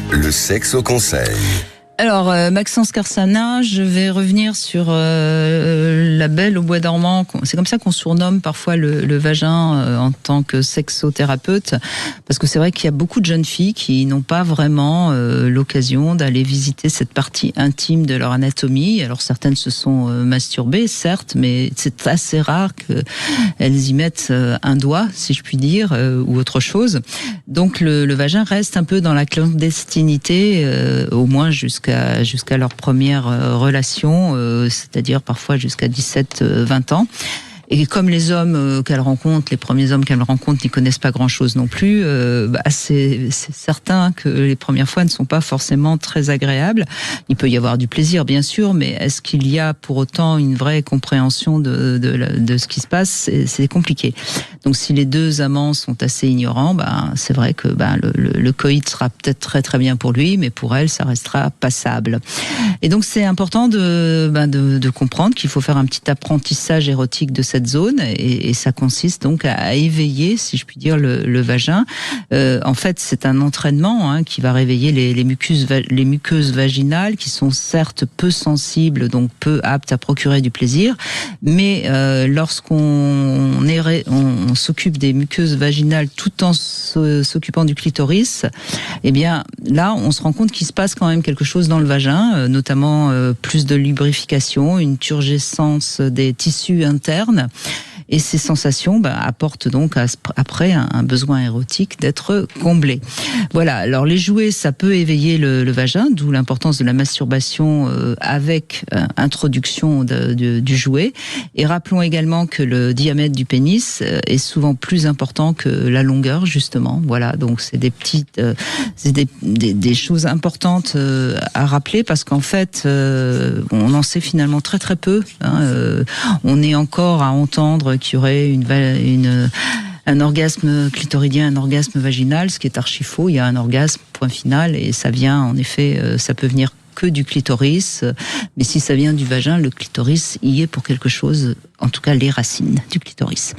Le sexe au conseil. Alors, Maxence Carsana, je vais revenir sur la Belle au bois dormant. C'est comme ça qu'on surnomme parfois le vagin en tant que sexothérapeute, parce que c'est vrai qu'il y a beaucoup de jeunes filles qui n'ont pas vraiment l'occasion d'aller visiter cette partie intime de leur anatomie. Alors certaines se sont masturbées, certes, mais c'est assez rare qu'elles y mettent un doigt, si je puis dire, ou autre chose. Donc le vagin reste un peu dans la clandestinité, au moins jusqu'à leur première relation, c'est-à-dire parfois jusqu'à 17-20 ans. Et comme les hommes qu'elle rencontre, les premiers hommes qu'elle rencontre n'y connaissent pas grand-chose non plus, c'est certain que les premières fois ne sont pas forcément très agréables. Il peut y avoir du plaisir, bien sûr, mais est-ce qu'il y a pour autant une vraie compréhension de ce qui se passe? C'est compliqué. Donc si les deux amants sont assez ignorants, c'est vrai que le coït sera peut-être très très bien pour lui, mais pour elle, ça restera passable. Et donc c'est important de comprendre qu'il faut faire un petit apprentissage érotique de cette zone, et ça consiste donc à éveiller, si je puis dire, le vagin. En fait, c'est un entraînement qui va réveiller les muqueuses vaginales, qui sont certes peu sensibles, donc peu aptes à procurer du plaisir, mais lorsqu'on s'occupe des muqueuses vaginales tout en s'occupant du clitoris, eh bien là, on se rend compte qu'il se passe quand même quelque chose dans le vagin, notamment plus de lubrification, une turgescence des tissus internes. Et ces sensations apportent donc après un besoin érotique d'être comblé. Voilà, alors les jouets, ça peut éveiller le vagin, d'où l'importance de la masturbation avec introduction du jouet. Et rappelons également que le diamètre du pénis est souvent plus important que la longueur, justement. Voilà, donc c'est des petites, c'est des choses importantes à rappeler, parce qu'en fait, on en sait finalement très très peu. On est encore à entendre qu'il y aurait un orgasme clitoridien, un orgasme vaginal, ce qui est archi faux. Il y a un orgasme, point final, et ça vient, en effet, ça peut venir que du clitoris, mais si ça vient du vagin, le clitoris y est pour quelque chose, en tout cas les racines du clitoris.